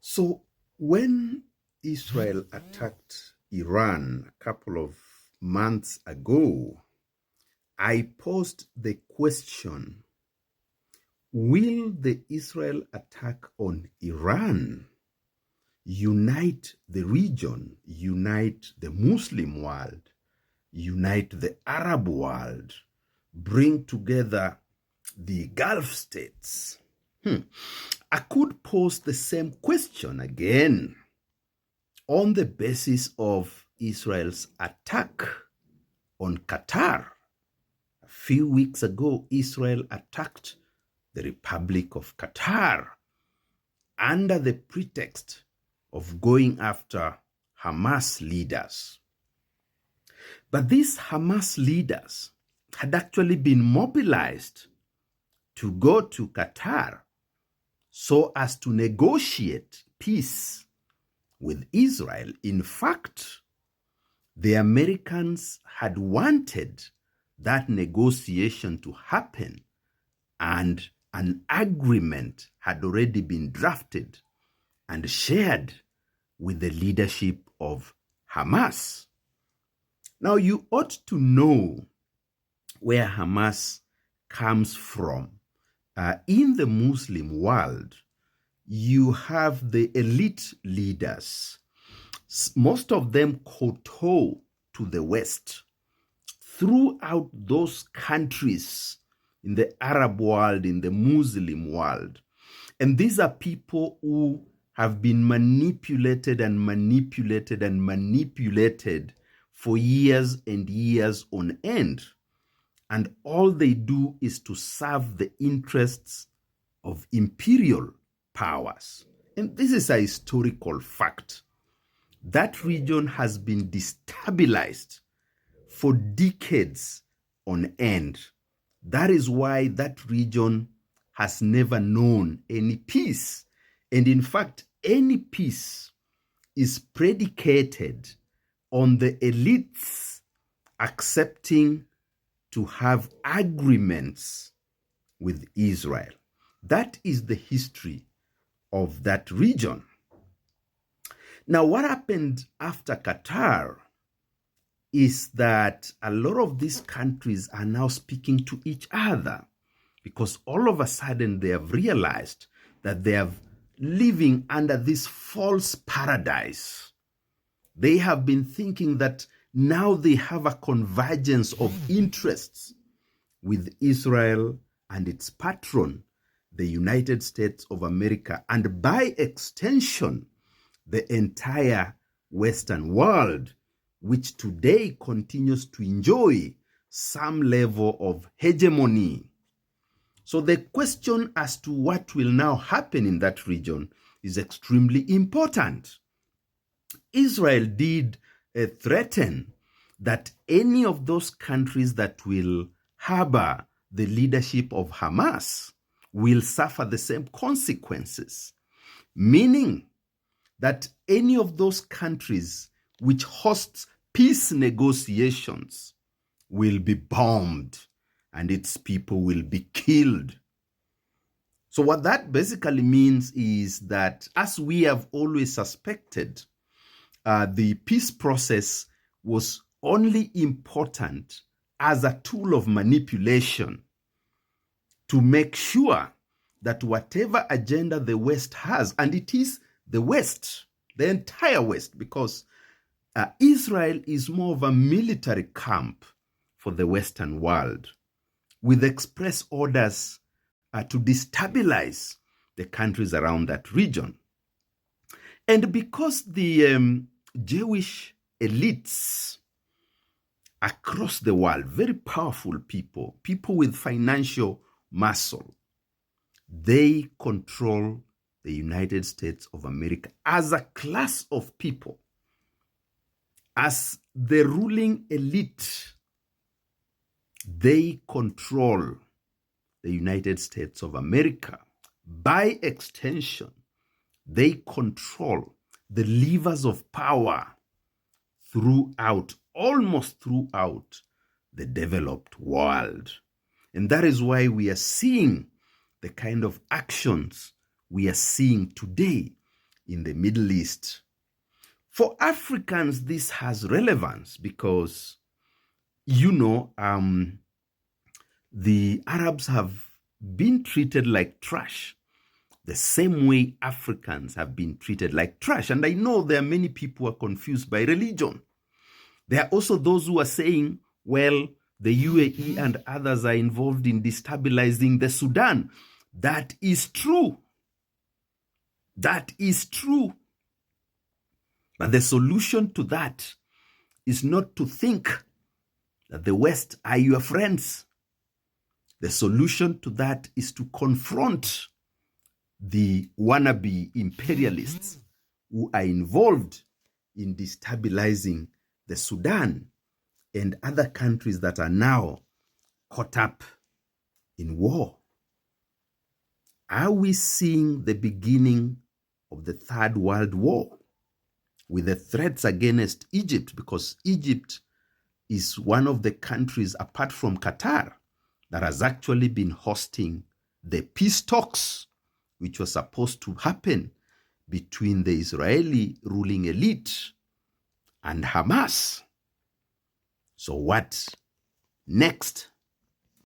So when Israel attacked Iran a couple of months ago, I posed the question, will the Israel attack on Iran unite the region, unite the Muslim world, unite the Arab world, bring together the Gulf states? I could pose the same question again on the basis of Israel's attack on Qatar. A few weeks ago, Israel attacked the Republic of Qatar under the pretext of going after Hamas leaders. But these Hamas leaders had actually been mobilized to go to Qatar so as to negotiate peace with Israel. In fact, the Americans had wanted that negotiation to happen, and an agreement had already been drafted and shared with the leadership of Hamas. Now, you ought to know where Hamas comes from. In the Muslim world, you have the elite leaders. Most of them kowtow to the West. Throughout those countries in the Arab world, in the Muslim world. And these are people who have been manipulated and manipulated and manipulated for years and years on end. And all they do is to serve the interests of imperial powers. And this is a historical fact. That region has been destabilized for decades on end. That is why that region has never known any peace. And in fact, any peace is predicated on the elites accepting to have agreements with Israel. That is the history of that region. Now, what happened after Qatar is that a lot of these countries are now speaking to each other, because all of a sudden they have realized that they are living under this false paradise. They have been thinking that now they have a convergence of interests with Israel and its patron, the United States of America, and by extension, the entire Western world, which today continues to enjoy some level of hegemony. So the question as to what will now happen in that region is extremely important. Israel did threaten that any of those countries that will harbor the leadership of Hamas will suffer the same consequences, meaning that any of those countries which hosts peace negotiations will be bombed and its people will be killed. So what that basically means is that, as we have always suspected, the peace process was only important as a tool of manipulation to make sure that whatever agenda the West has, and it is the West, the entire West, because Israel is more of a military camp for the Western world, with express orders to destabilize the countries around that region. And because the Jewish elites across the world, very powerful people, people with financial muscle, they control the United States of America as a class of people, as the ruling elite. They control the United States of America. By extension, they control the levers of power almost throughout the developed world. And that is why we are seeing the kind of actions we are seeing today in the Middle East. For Africans, this has relevance because, the Arabs have been treated like trash, the same way Africans have been treated like trash. And I know there are many people who are confused by religion. There are also those who are saying, well, the UAE and others are involved in destabilizing the Sudan. That is true. That is true. But the solution to that is not to think that the West are your friends. The solution to that is to confront the wannabe imperialists who are involved in destabilizing the Sudan and other countries that are now caught up in war. Are we seeing the beginning of the Third World War with the threats against Egypt? Because Egypt is one of the countries, apart from Qatar, that has actually been hosting the peace talks, which was supposed to happen between the Israeli ruling elite and Hamas. So what next?